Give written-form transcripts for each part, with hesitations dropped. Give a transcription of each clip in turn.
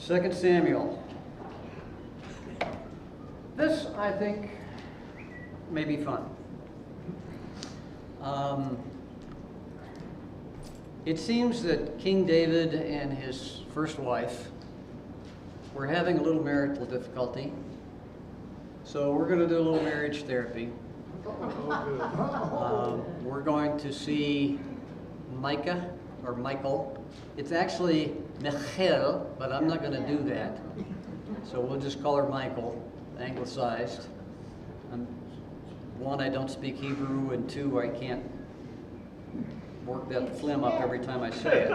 2 Samuel. This, I think, may be fun. It seems that King David and his first wife were having a little marital difficulty. So we're going to do a little marriage therapy. We're going to see Micah, or Michal. It's actually Michal, but I'm not going to do that. So we'll just call her Michal, anglicized. One, I don't speak Hebrew, and two, I can't work that phlegm up every time I say it.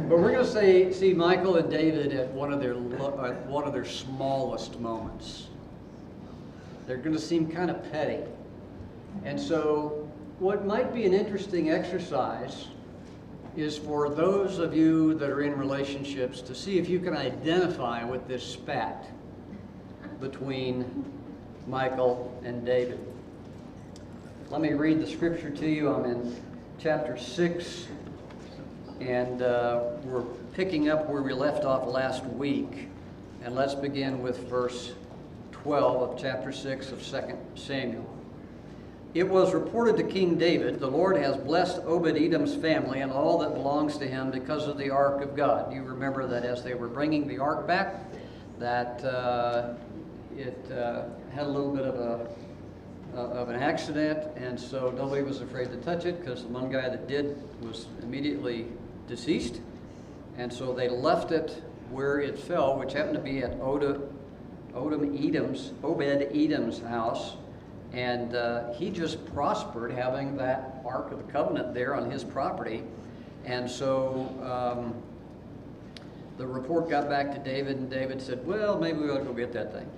But we're going to see Michal and David at one of their smallest moments. They're going to seem kind of petty. And so what might be an interesting exercise is for those of you that are in relationships to see if you can identify with this spat between Michal and David. Let me read the scripture to you. I'm in chapter 6, and we're picking up where we left off last week. And let's begin with verse 12 of chapter 6 of 2 Samuel. It was reported to King David, "The Lord has blessed Obed-Edom's family and all that belongs to him because of the ark of God." You remember that as they were bringing the ark back, that it had a little bit of an accident, and so nobody was afraid to touch it because the one guy that did was immediately deceased. And so they left it where it fell, which happened to be at Obed-Edom's house. And he just prospered having that Ark of the Covenant there on his property. And so the report got back to David, and David said, well, maybe we ought to go get that thing.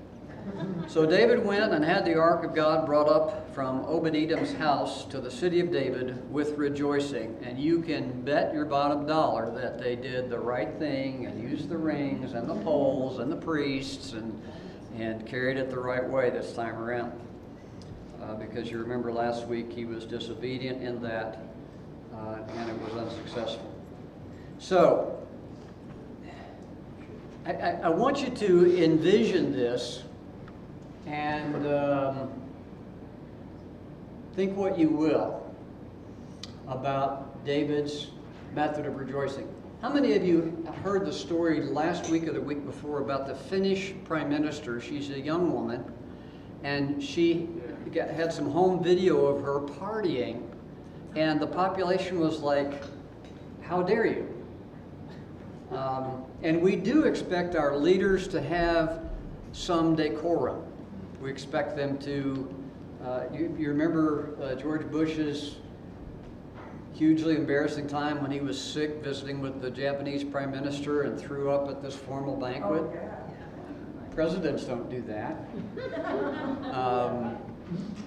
So David went and had the Ark of God brought up from Obed-Edom's house to the city of David with rejoicing. And you can bet your bottom dollar that they did the right thing and used the rings and the poles and the priests and carried it the right way this time around. Because you remember last week he was disobedient in that, and it was unsuccessful. So, I want you to envision this and think what you will about David's method of rejoicing. How many of you heard the story last week or the week before about the Finnish Prime Minister? She's a young woman, and she had some home video of her partying, and the population was like, how dare you? And we do expect our leaders to have some decorum. We expect them to, you remember George Bush's hugely embarrassing time when he was sick visiting with the Japanese Prime Minister and threw up at this formal banquet? Oh, yeah. Presidents don't do that.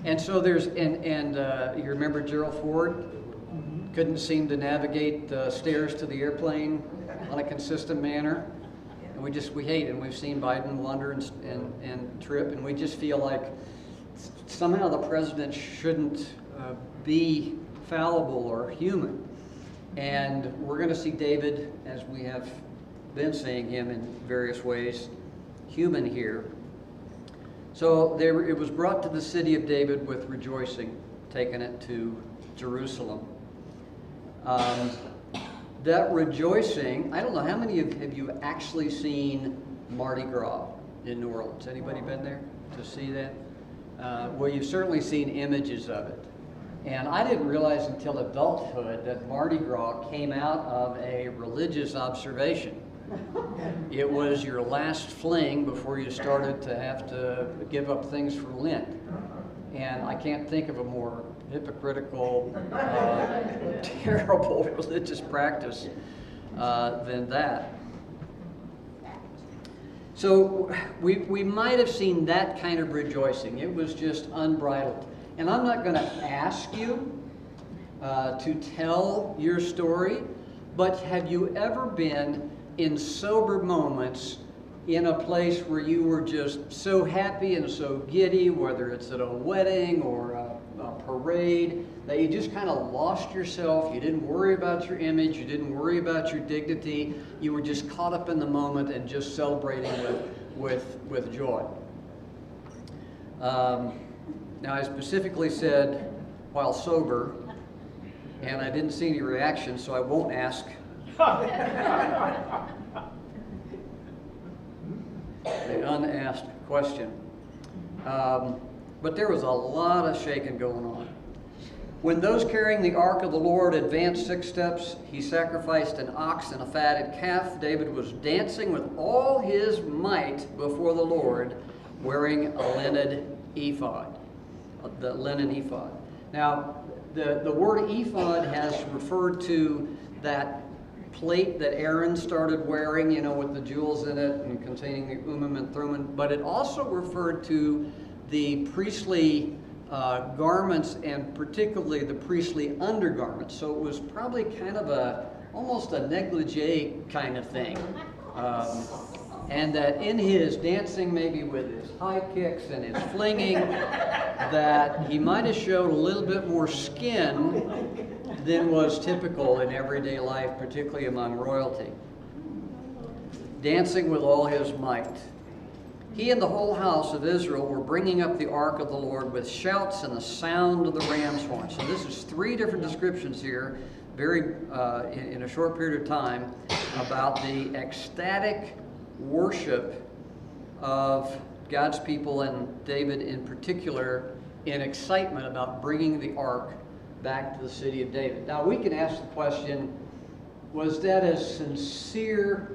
And so there's, you remember Gerald Ford? Couldn't seem to navigate the stairs to the airplane on a consistent manner. And we hate it. And we've seen Biden wander and trip, and we just feel like somehow the president shouldn't be fallible or human. And we're going to see David, as we have been seeing him in various ways, human here. So it was brought to the city of David with rejoicing, taking it to Jerusalem. That rejoicing, I don't know, how many have you actually seen Mardi Gras in New Orleans? Anybody been there to see that? Well, you've certainly seen images of it. And I didn't realize until adulthood that Mardi Gras came out of a religious observation. It was your last fling before you started to have to give up things for Lent. And I can't think of a more hypocritical, terrible religious practice than that. So we might have seen that kind of rejoicing. It was just unbridled. And I'm not going to ask you to tell your story, but have you ever been in sober moments in a place where you were just so happy and so giddy, whether it's at a wedding or parade, that you just kind of lost yourself. You didn't worry about your image. You didn't worry about your dignity. You were just caught up in the moment and just celebrating with joy. Now, I specifically said while sober, and I didn't see any reaction, so I won't ask the unasked question. But there was a lot of shaking going on. When those carrying the ark of the Lord advanced 6 steps, he sacrificed an ox and a fatted calf. David was dancing with all his might before the Lord, wearing a linen ephod. The linen ephod. Now, the word ephod has referred to that plate that Aaron started wearing, you know, with the jewels in it and containing the Urim and Thummim, but it also referred to the priestly garments, and particularly the priestly undergarments. So it was probably kind of almost a negligee kind of thing. And that in his dancing, maybe with his high kicks and his flinging, that he might have showed a little bit more skin than was typical in everyday life, particularly among royalty. Dancing with all his might. He and the whole house of Israel were bringing up the ark of the Lord with shouts and the sound of the ram's horn. So this is 3 different descriptions here, very in a short period of time, about the ecstatic worship of God's people, and David in particular, in excitement about bringing the ark back to the city of David. Now we can ask the question, was that a sincere,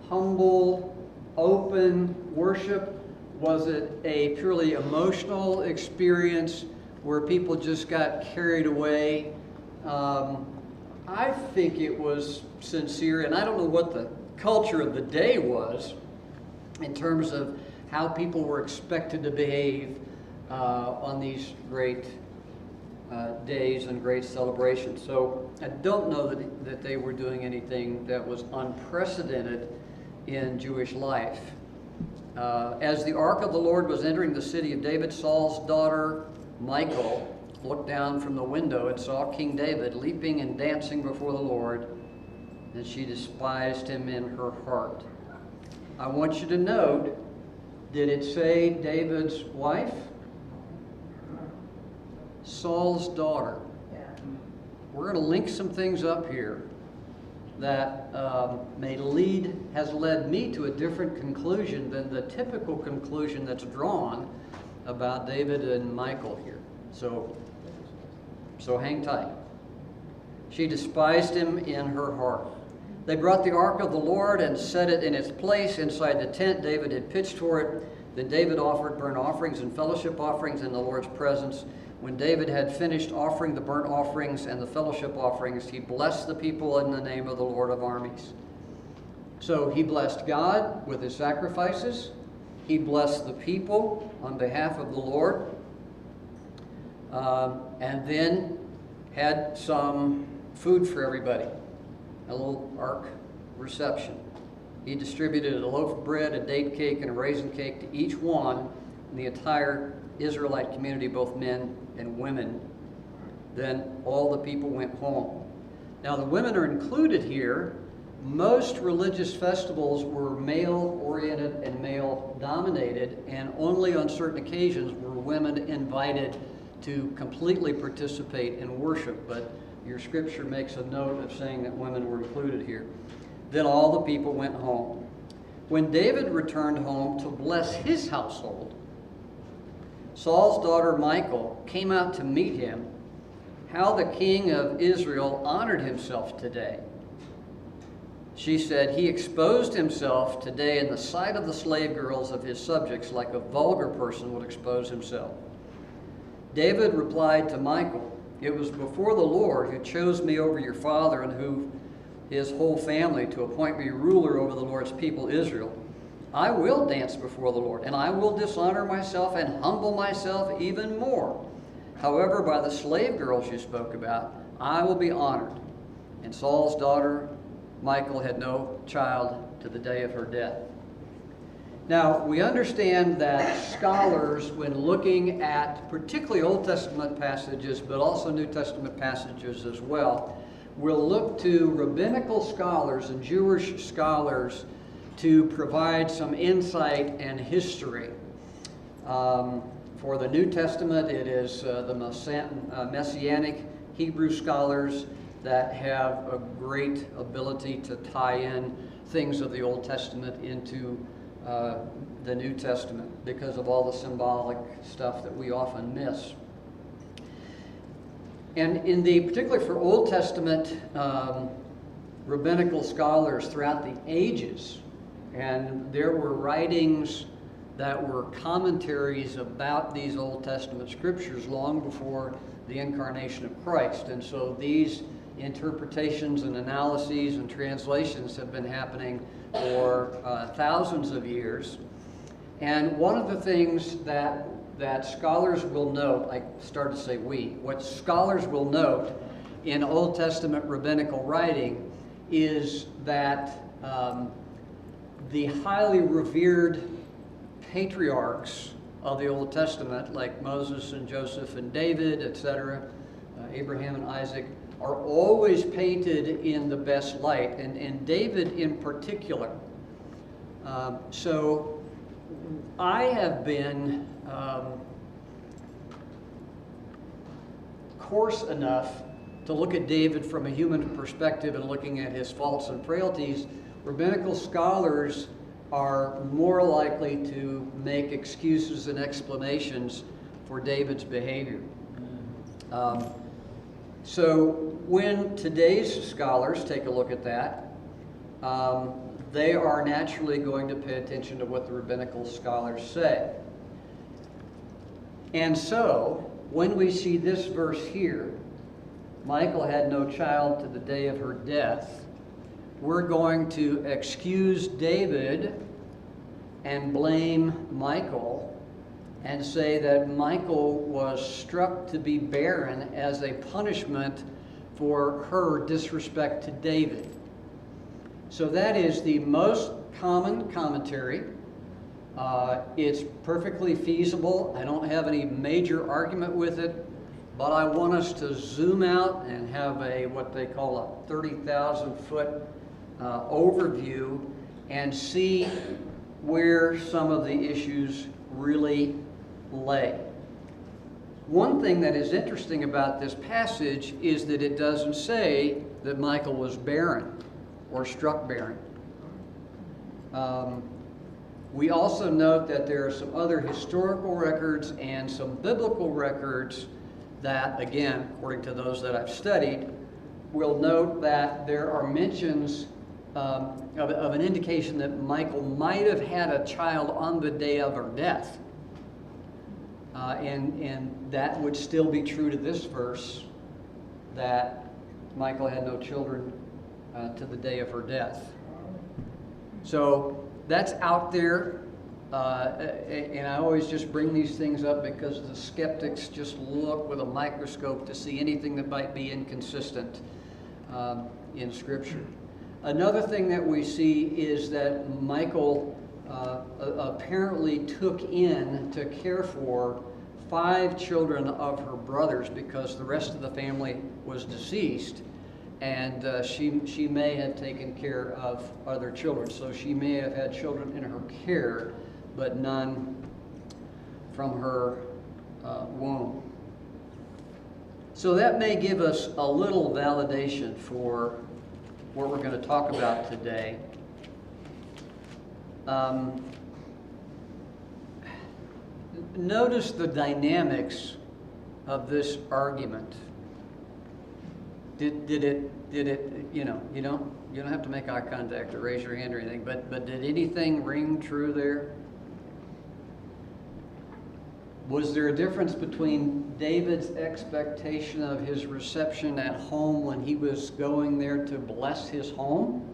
humble, open worship? Was it a purely emotional experience where people just got carried away? I think it was sincere, and I don't know what the culture of the day was in terms of how people were expected to behave on these great days and great celebrations. So I don't know that they were doing anything that was unprecedented in Jewish life. As the ark of the Lord was entering the city of David, Saul's daughter Michal looked down from the window and saw King David leaping and dancing before the Lord, and she despised him in her heart. I want you to note, did it say David's wife? Saul's daughter. We're going to link some things up here that has led me to a different conclusion than the typical conclusion that's drawn about David and Michal here. So hang tight. She despised him in her heart. They brought the ark of the Lord and set it in its place inside the tent David had pitched for it. Then David offered burnt offerings and fellowship offerings in the Lord's presence. When David had finished offering the burnt offerings and the fellowship offerings, he blessed the people in the name of the Lord of armies. So he blessed God with his sacrifices. He blessed the people on behalf of the Lord. And then had some food for everybody. A little ark reception. He distributed a loaf of bread, a date cake, and a raisin cake to each one in the entire Israelite community, both men and women. Then all the people went home. Now the women are included here. Most religious festivals were male-oriented and male-dominated, and only on certain occasions were women invited to completely participate in worship. But your scripture makes a note of saying that women were included here. Then all the people went home. When David returned home to bless his household, Saul's daughter Michal came out to meet him. How the king of Israel honored himself today. She said, he exposed himself today in the sight of the slave girls of his subjects like a vulgar person would expose himself. David replied to Michal, it was before the Lord who chose me over your father and who his whole family to appoint me ruler over the Lord's people Israel. I will dance before the Lord, and I will dishonor myself and humble myself even more. However, by the slave girls you spoke about, I will be honored. And Saul's daughter Michal had no child to the day of her death. Now, we understand that scholars, when looking at particularly Old Testament passages, but also New Testament passages as well, will look to rabbinical scholars and Jewish scholars to provide some insight and history. For the New Testament, it is the Messianic Hebrew scholars that have a great ability to tie in things of the Old Testament into the New Testament because of all the symbolic stuff that we often miss. And particularly for Old Testament rabbinical scholars throughout the ages, and there were writings that were commentaries about these Old Testament scriptures long before the incarnation of Christ. And so these interpretations and analyses and translations have been happening for thousands of years. And one of the things that scholars will note, I started to say what scholars will note in Old Testament rabbinical writing is that the highly revered patriarchs of the Old Testament, like Moses and Joseph and David, etc., Abraham and Isaac, are always painted in the best light, and David in particular. So I have been coarse enough to look at David from a human perspective and looking at his faults and frailties. Rabbinical scholars are more likely to make excuses and explanations for David's behavior. So when today's scholars take a look at that, they are naturally going to pay attention to what the rabbinical scholars say. And so, when we see this verse here, Michal had no child to the day of her death, we're going to excuse David and blame Michal and say that Michal was struck to be barren as a punishment for her disrespect to David. So that is the most common commentary. It's perfectly feasible. I don't have any major argument with it, but I want us to zoom out and have what they call a 30,000-foot overview and see where some of the issues really lay. One thing that is interesting about this passage is that it doesn't say that Michal was barren or struck barren. We also note that there are some other historical records and some biblical records that, again, according to those that I've studied, will note that there are mentions of an indication that Michal might have had a child on the day of her death. And that would still be true to this verse, that Michal had no children to the day of her death. So that's out there, and I always just bring these things up because the skeptics just look with a microscope to see anything that might be inconsistent in Scripture. Another thing that we see is that Michal apparently took in to care for 5 children of her brothers because the rest of the family was deceased, and she may have taken care of other children. So she may have had children in her care, but none from her womb. So that may give us a little validation for what we're going to talk about today. Notice the dynamics of this argument. Did it, you don't have to make eye contact or raise your hand or anything, but did anything ring true there? Was there a difference between David's expectation of his reception at home when he was going there to bless his home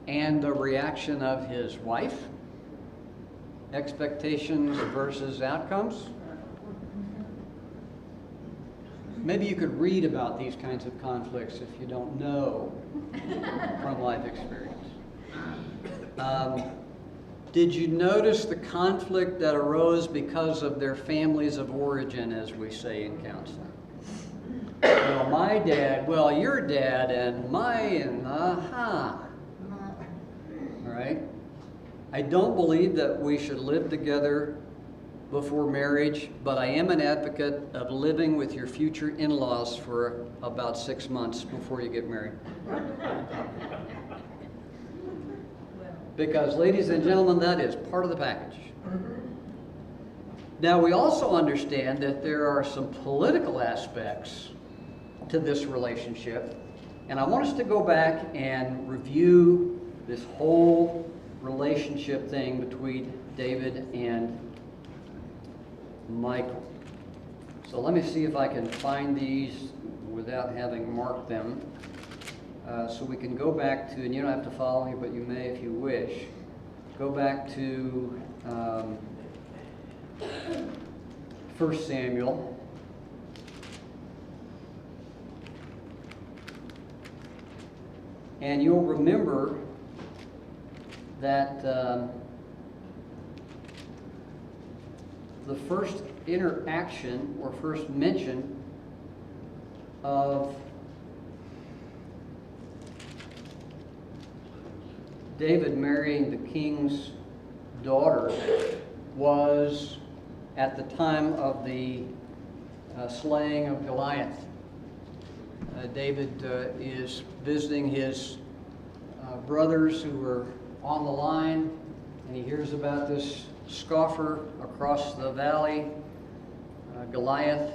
and the reaction of his wife? Expectations versus outcomes? Maybe you could read about these kinds of conflicts if you don't know from life experience. Did you notice the conflict that arose because of their families of origin, as we say in counseling? Well, my dad, well, your dad, and my, and aha. All right? I don't believe that we should live together before marriage, but I am an advocate of living with your future in-laws for about 6 months before you get married. Because, ladies and gentlemen, that is part of the package. Now, we also understand that there are some political aspects to this relationship, and I want us to go back and review this whole relationship thing between David and Michal. So let me see if I can find these without having marked them. So we can go back to, and you don't have to follow me, but you may if you wish. Go back to 1 Samuel. And you'll remember that the first interaction or first mention of David marrying the king's daughter was at the time of the slaying of Goliath. David is visiting his brothers who were on the line, and he hears about this scoffer across the valley, Goliath,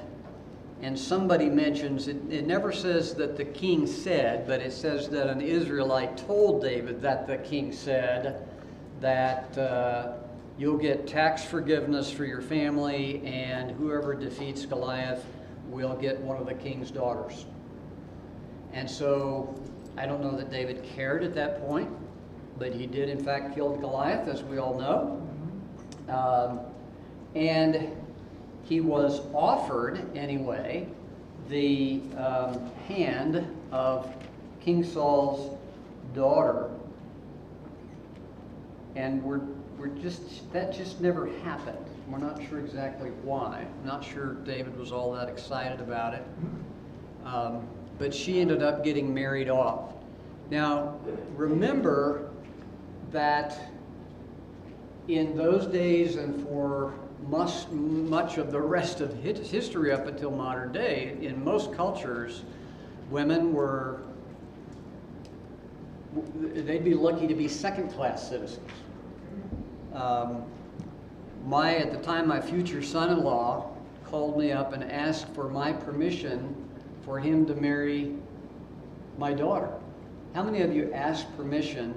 and somebody mentions, it never says that the king said, but it says that an Israelite told David that the king said that you'll get tax forgiveness for your family, and whoever defeats Goliath will get one of the king's daughters. And so I don't know that David cared at that point, but he did in fact kill Goliath, as we all know. And he was offered, anyway, the hand of King Saul's daughter. And that just never happened. We're not sure exactly why. I'm not sure David was all that excited about it. But she ended up getting married off. Now, remember that in those days and for much of the rest of history up until modern day, in most cultures, women they'd be lucky to be second-class citizens. At the time, my future son-in-law called me up and asked for my permission for him to marry my daughter. How many of you asked permission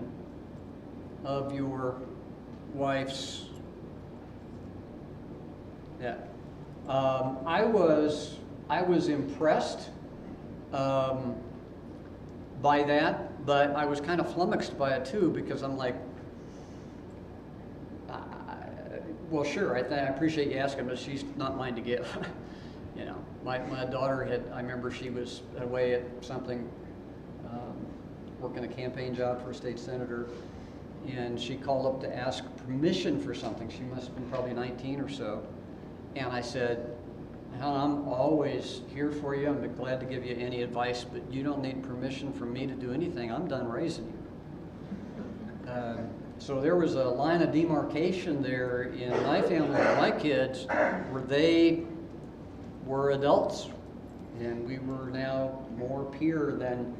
of your wife's? Yeah. I was impressed by that, but I was kind of flummoxed by it too, because I'm like, well, sure, I appreciate you asking, but she's not mine to give. You know, my daughter I remember she was away at something, working a campaign job for a state senator, and she called up to ask permission for something. She must have been probably 19 or so. And I said, I'm always here for you. I'm glad to give you any advice, but you don't need permission from me to do anything. I'm done raising you. So there was a line of demarcation there in my family with my kids where they were adults, and we were now more peer than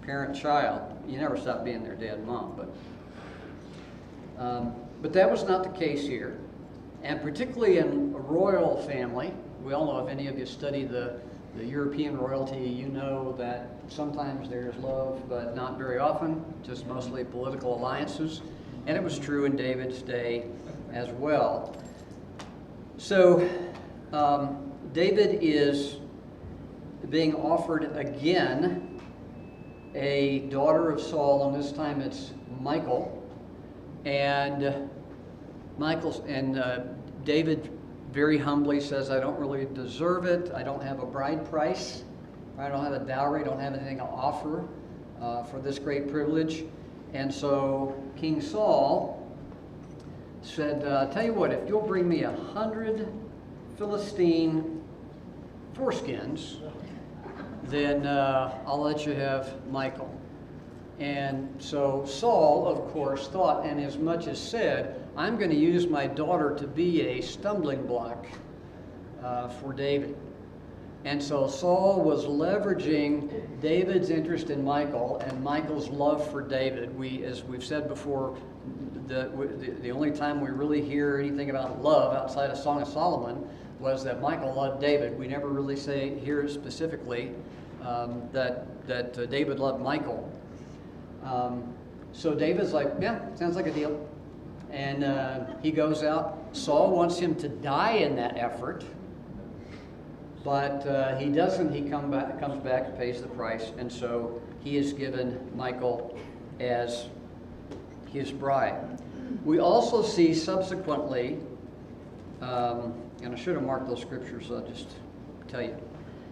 parent-child. You never stop being their dad and mom, but that was not the case here. And particularly in a royal family, we all know, if any of you study the European royalty, you know that sometimes there's love, but not very often, just mostly political alliances. And it was true in David's day as well. So David is being offered again a daughter of Saul, and this time it's Michal. And David very humbly says, I don't really deserve it. I don't have a bride price. I don't have a dowry. I don't have anything to offer for this great privilege. And so King Saul said, tell you what, if you'll bring me 100 Philistine foreskins, then I'll let you have Michal. And so Saul, of course, thought, and as much as said, I'm going to use my daughter to be a stumbling block for David. And so Saul was leveraging David's interest in Michal and Michal's love for David. As we've said before, the only time we really hear anything about love outside of Song of Solomon was that Michal loved David. We never really hear specifically that David loved Michal. So David's like, yeah, sounds like a deal. And he goes out. Saul wants him to die in that effort, but he doesn't. He comes back and pays the price, and so he is given Michal as his bride. We also see subsequently, and I should have marked those scriptures, so I'll just tell you.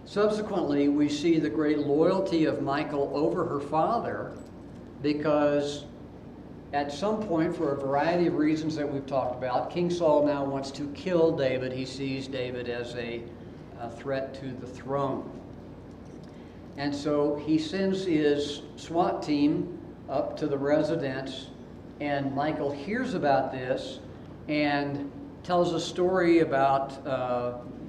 Subsequently, we see the great loyalty of Michal over her father, because at some point, for a variety of reasons that we've talked about, King Saul now wants to kill David. He sees David as a threat to the throne. And so he sends his SWAT team up to the residence, and Michal hears about this and tells a story about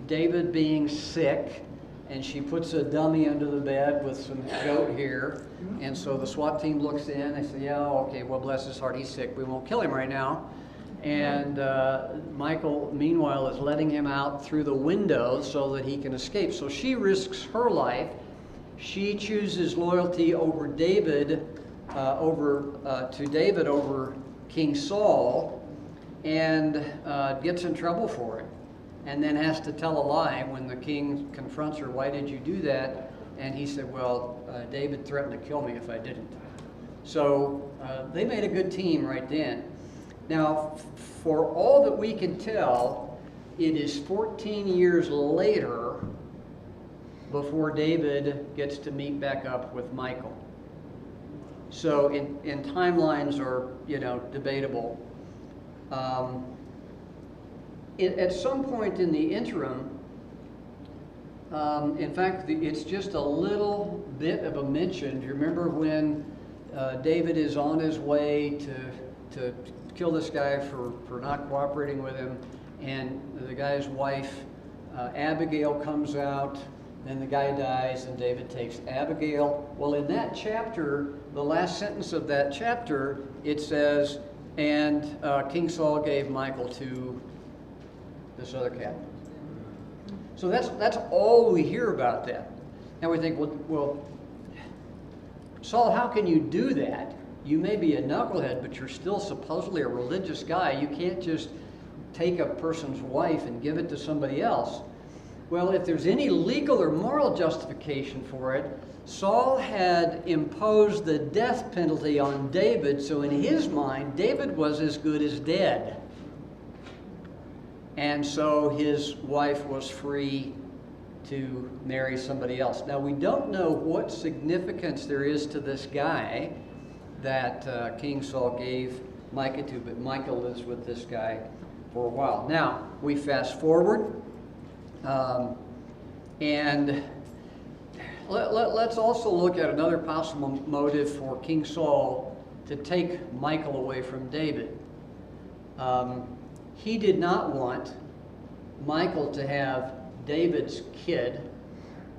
David being sick, and she puts a dummy under the bed with some goat hair. And so the SWAT team looks in, they say, yeah, okay, well, bless his heart, he's sick, we won't kill him right now. And Michal, meanwhile, is letting him out through the window so that he can escape. So she risks her life. She chooses loyalty over David, to David over King Saul, and gets in trouble for it. And then has to tell a lie when the king confronts her. Why did you do that? And he said, well, David threatened to kill me if I didn't. So they made a good team right then. Now, for all that we can tell, it is 14 years later before David gets to meet back up with Michal. So in timelines are, debatable. At some point in the interim, in fact, it's just a little bit of a mention. Do you remember when David is on his way to kill this guy for not cooperating with him, and the guy's wife, Abigail, comes out, then the guy dies, and David takes Abigail? Well, in that chapter, the last sentence of that chapter, it says, and King Saul gave Michal to this other captain. So that's all we hear about that. Now we think, well, Saul, how can you do that? You may be a knucklehead, but you're still supposedly a religious guy. You can't just take a person's wife and give it to somebody else. Well, if there's any legal or moral justification for it, Saul had imposed the death penalty on David, so in his mind, David was as good as dead. And so his wife was free to marry somebody else. Now, we don't know what significance there is to this guy that King Saul gave Micah to, but Michal lives with this guy for a while. Now, we fast forward, and let's also look at another possible motive for King Saul to take Michal away from David. He did not want Michal to have David's kid,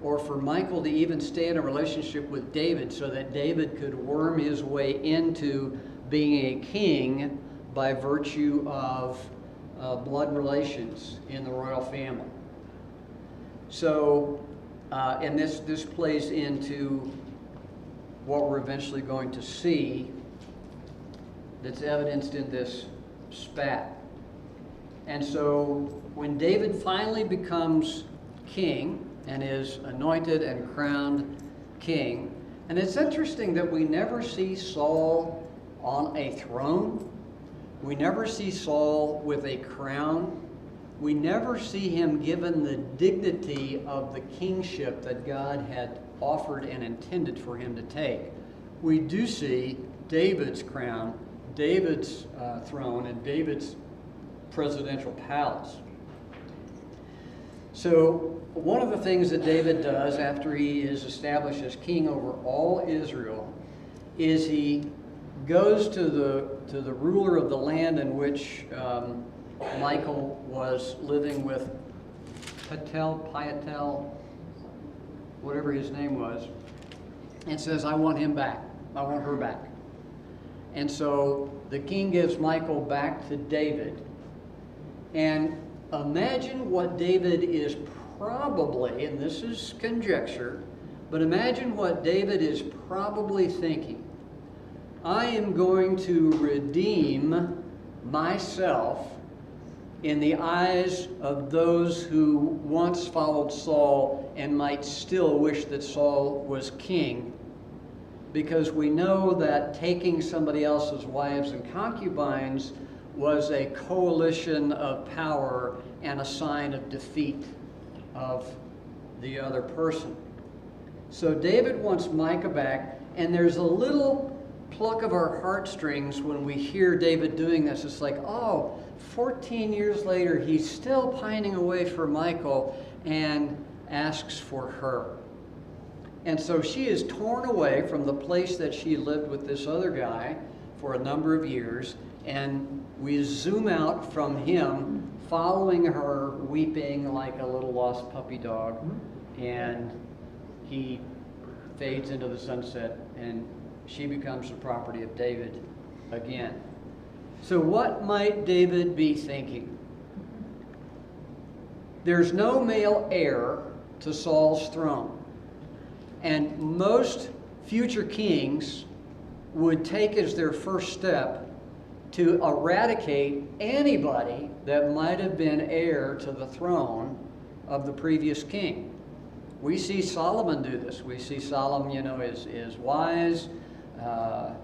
or for Michal to even stay in a relationship with David so that David could worm his way into being a king by virtue of blood relations in the royal family. So, and this plays into what we're eventually going to see that's evidenced in this spat. And so when David finally becomes king and is anointed and crowned king, and it's interesting that we never see Saul on a throne. We never see Saul with a crown. We never see him given the dignity of the kingship that God had offered and intended for him to take. We do see David's crown, David's throne, and David's presidential palace. So one of the things that David does after he is established as king over all Israel is he goes to the ruler of the land in which Michal was living with, Piatel, whatever his name was, and says, I want him back. I want her back. And so the king gives Michal back to David. And imagine what David is probably, and this is conjecture, but imagine what David is probably thinking. I am going to redeem myself in the eyes of those who once followed Saul and might still wish that Saul was king, because we know that taking somebody else's wives and concubines was a coalition of power and a sign of defeat of the other person. So David wants Micah back, and there's a little pluck of our heartstrings when we hear David doing this. It's like, oh, 14 years later, he's still pining away for Michal and asks for her. And so she is torn away from the place that she lived with this other guy for a number of years, and we zoom out from him following her, weeping like a little lost puppy dog, and he fades into the sunset, and she becomes the property of David again. So what might David be thinking? There's no male heir to Saul's throne. And most future kings would take as their first step to eradicate anybody that might have been heir to the throne of the previous king. We see Solomon do this. We see Solomon, is wise,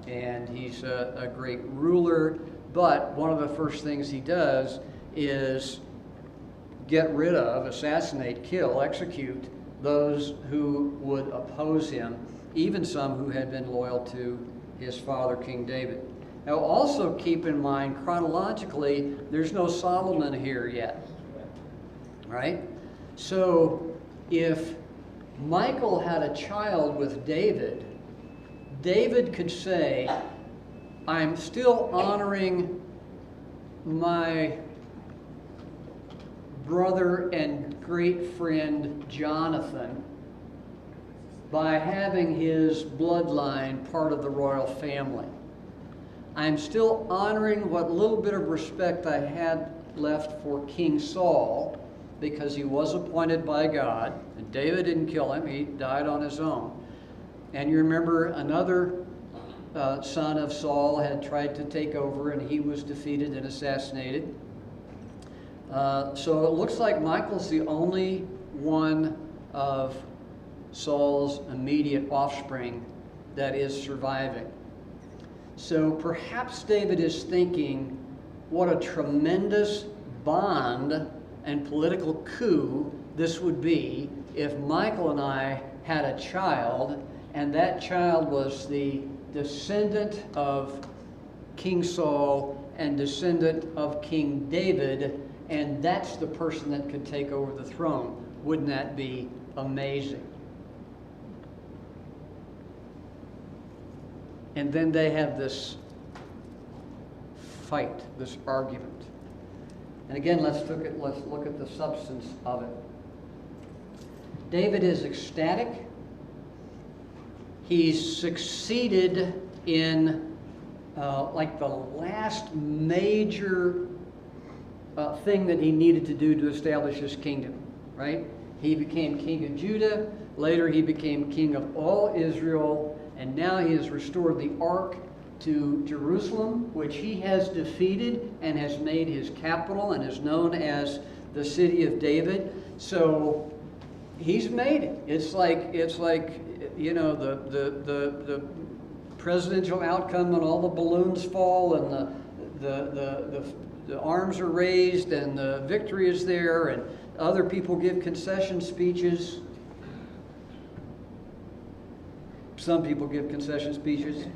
and he's a great ruler. But one of the first things he does is get rid of, assassinate, kill, execute those who would oppose him, even some who had been loyal to his father, King David. Now also keep in mind, chronologically, there's no Solomon here yet, right? So if Michal had a child with David, David could say, I'm still honoring my brother and great friend Jonathan by having his bloodline part of the royal family. I'm still honoring what little bit of respect I had left for King Saul, because he was appointed by God, and David didn't kill him, he died on his own. And you remember another son of Saul had tried to take over, and he was defeated and assassinated. So it looks like Michal's the only one of Saul's immediate offspring that is surviving. So perhaps David is thinking, what a tremendous bond and political coup this would be if Michal and I had a child, and that child was the descendant of King Saul and descendant of King David, and that's the person that could take over the throne. Wouldn't that be amazing? And then they have this fight, this argument. And again, let's look at the substance of it. David is ecstatic. He's succeeded in like the last major thing that he needed to do to establish his kingdom, right? He became king of Judah. Later he became king of all Israel. And now he has restored the ark to Jerusalem, which he has defeated and has made his capital and is known as the city of David. So he's made it. It's like the presidential outcome when all the balloons fall and the arms are raised and the victory is there and other people give concession speeches. Some people give concession speeches.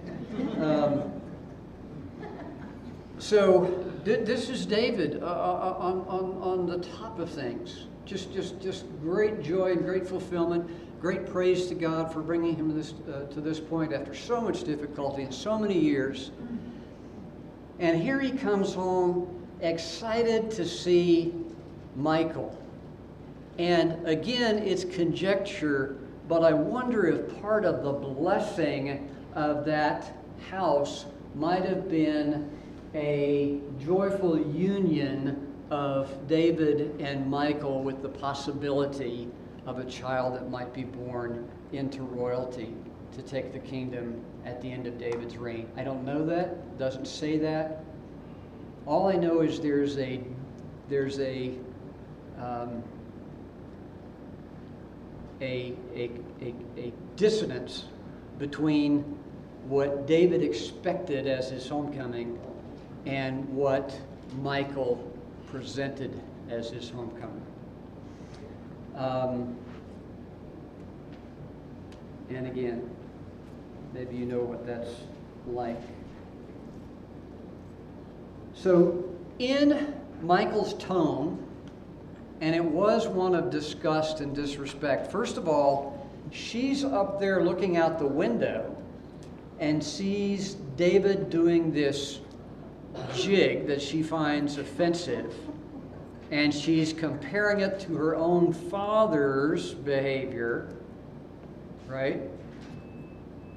So this is David on the top of things. Just great joy and great fulfillment, great praise to God for bringing him to this point after so much difficulty and so many years. And here he comes home excited to see Michal. And again, it's conjecture, but I wonder if part of the blessing of that house might have been a joyful union of David and Michal with the possibility of a child that might be born into royalty to take the kingdom at the end of David's reign. I don't know that, doesn't say that. All I know is there's a dissonance between what David expected as his homecoming and what Michal presented as his homecoming. And again, maybe you know what that's like. So in Michal's tone, and it was one of disgust and disrespect. First of all, she's up there looking out the window and sees David doing this jig that she finds offensive, and she's comparing it to her own father's behavior, right?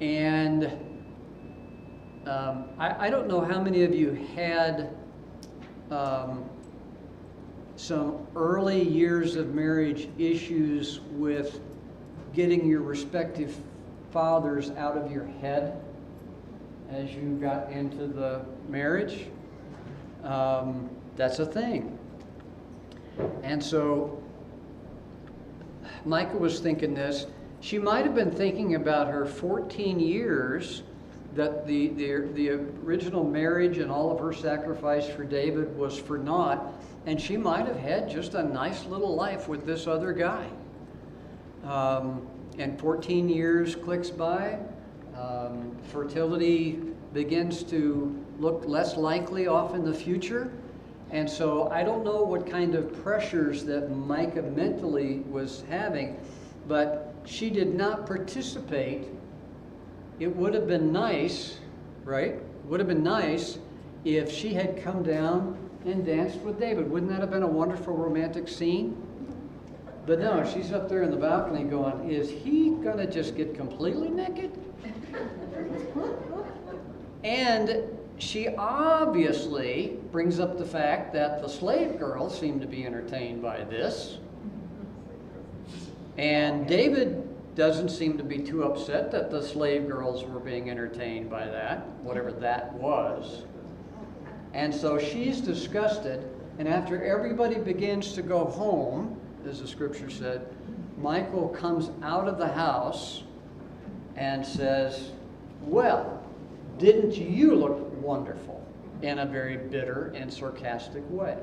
And I don't know how many of you had some early years of marriage issues with getting your respective fathers out of your head as you got into the marriage. That's a thing. And so Michal was thinking this. She might have been thinking about her 14 years that the original marriage and all of her sacrifice for David was for naught, and she might have had just a nice little life with this other guy. And 14 years clicks by, fertility begins to look less likely off in the future, and so I don't know what kind of pressures that Micah mentally was having, but she did not participate. It would have been nice, right? It would have been nice if she had come down and danced with David. Wouldn't that have been a wonderful romantic scene? But no, she's up there in the balcony going, is he going to just get completely naked? And she obviously brings up the fact that the slave girls seem to be entertained by this. And David doesn't seem to be too upset that the slave girls were being entertained by that, whatever that was. And so she's disgusted, and after everybody begins to go home, as the scripture said, Michal comes out of the house and says, well, didn't you look wonderful? In a very bitter and sarcastic way.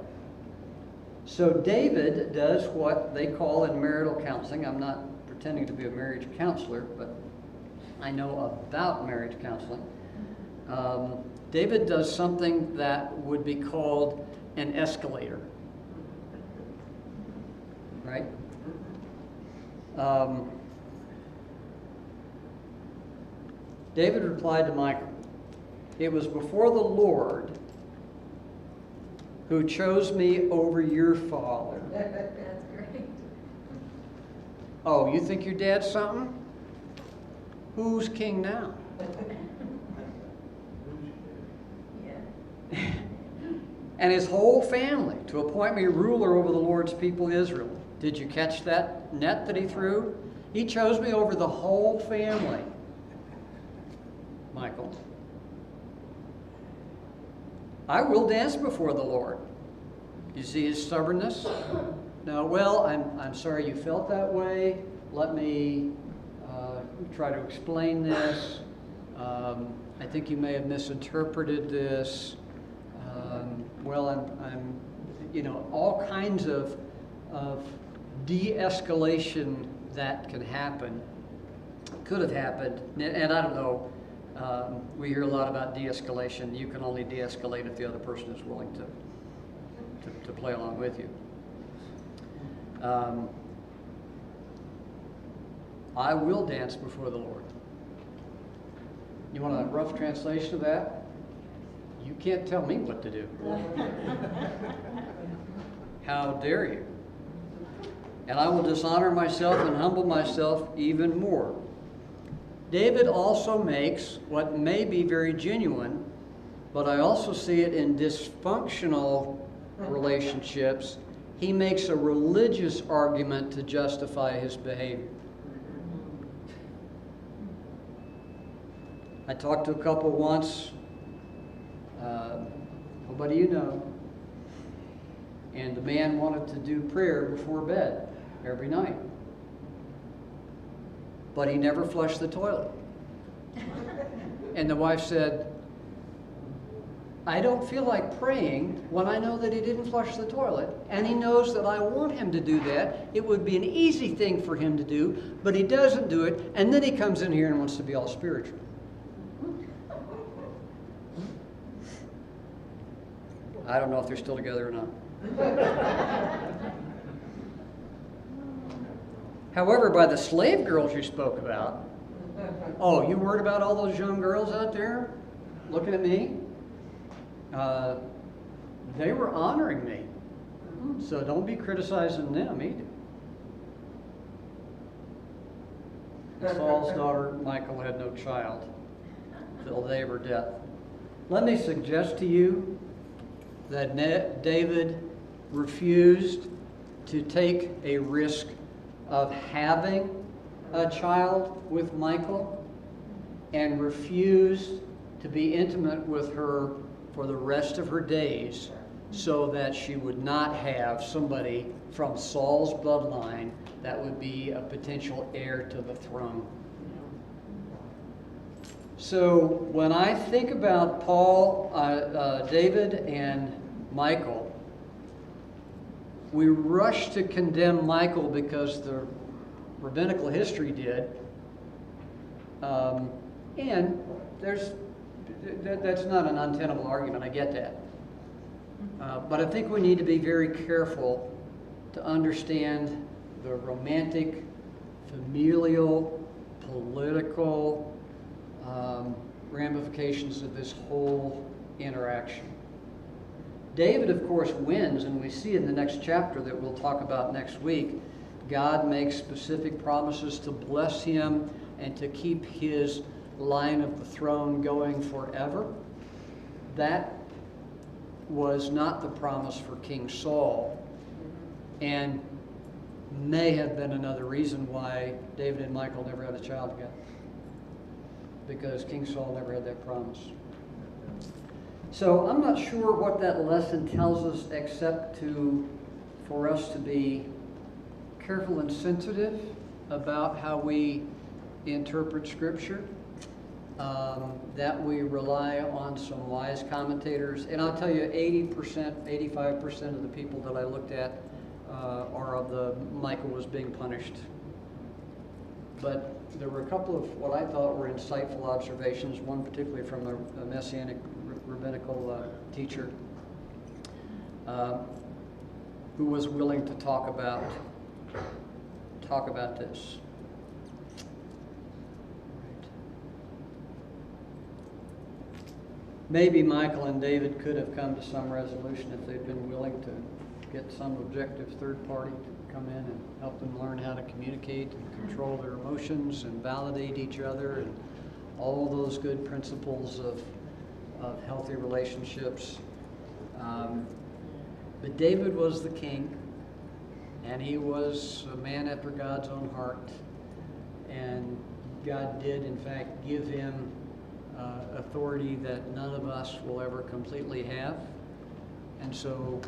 So David does what they call in marital counseling. I'm not pretending to be a marriage counselor, but I know about marriage counseling. David does something that would be called an escalator, right? David replied to Michal, it was before the Lord who chose me over your father. That's great. Oh, you think your dad's something? Who's king now? Yeah. And his whole family to appoint me ruler over the Lord's people Israel. Did you catch that net that he threw? He chose me over the whole family. Michal, I will dance before the Lord. You see his stubbornness? No, well, I'm sorry you felt that way. Let me try to explain this. I think you may have misinterpreted this. Well, I'm you know, all kinds of de-escalation that can happen, could have happened, and I don't know. We hear a lot about de-escalation. You can only de-escalate if the other person is willing to play along with you. I will dance before the Lord. You want a rough translation of that? You can't tell me what to do. How dare you? And I will dishonor myself and humble myself even more. David also makes what may be very genuine, but I also see it in dysfunctional relationships. He makes a religious argument to justify his behavior. I talked to a couple once, nobody you know, and the man wanted to do prayer before bed every night, but he never flushed the toilet. And the wife said, I don't feel like praying when I know that he didn't flush the toilet, and he knows that I want him to do that. It would be an easy thing for him to do, but he doesn't do it, and then he comes in here and wants to be all spiritual. I don't know if they're still together or not. However, by the slave girls you spoke about, oh, you worried about all those young girls out there looking at me? They were honoring me. So don't be criticizing them either. Saul's daughter, Michal, had no child till the day of her death. Let me suggest to you that David refused to take a risk of having a child with Michal and refused to be intimate with her for the rest of her days so that she would not have somebody from Saul's bloodline that would be a potential heir to the throne. So when I think about David and Michal, we rush to condemn Michal because the rabbinical history did, and that's not an untenable argument, I get that. But I think we need to be very careful to understand the romantic, familial, political ramifications of this whole interaction. David, of course, wins, and we see in the next chapter that we'll talk about next week, God makes specific promises to bless him and to keep his line of the throne going forever. That was not the promise for King Saul, and may have been another reason why David and Michal never had a child together, because King Saul never had that promise. So I'm not sure what that lesson tells us, except for us to be careful and sensitive about how we interpret Scripture, that we rely on some wise commentators. And I'll tell you, 80%, 85% of the people that I looked at are of the Michal was being punished. But there were a couple of what I thought were insightful observations, one particularly from a Messianic rabbinical teacher who was willing to talk about this. Maybe Michal and David could have come to some resolution if they'd been willing to get some objective third party to come in and help them learn how to communicate and control their emotions and validate each other and all those good principles of healthy relationships. But David was the king, and he was a man after God's own heart, and God did in fact give him authority that none of us will ever completely have. And so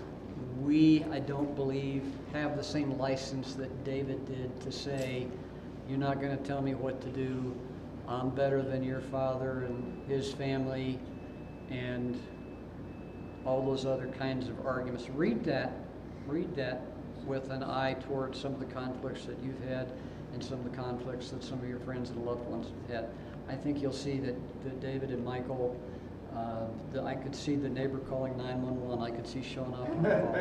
we, I don't believe, have the same license that David did to say, you're not going to tell me what to do, I'm better than your father and his family, and all those other kinds of arguments. Read that with an eye towards some of the conflicts that you've had and some of the conflicts that some of your friends and loved ones have had. I think you'll see that David and Michael, I could see the neighbor calling 911. I could see showing up on the call.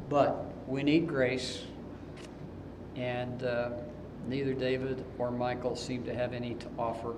But we need grace, and neither David or Michael seem to have any to offer.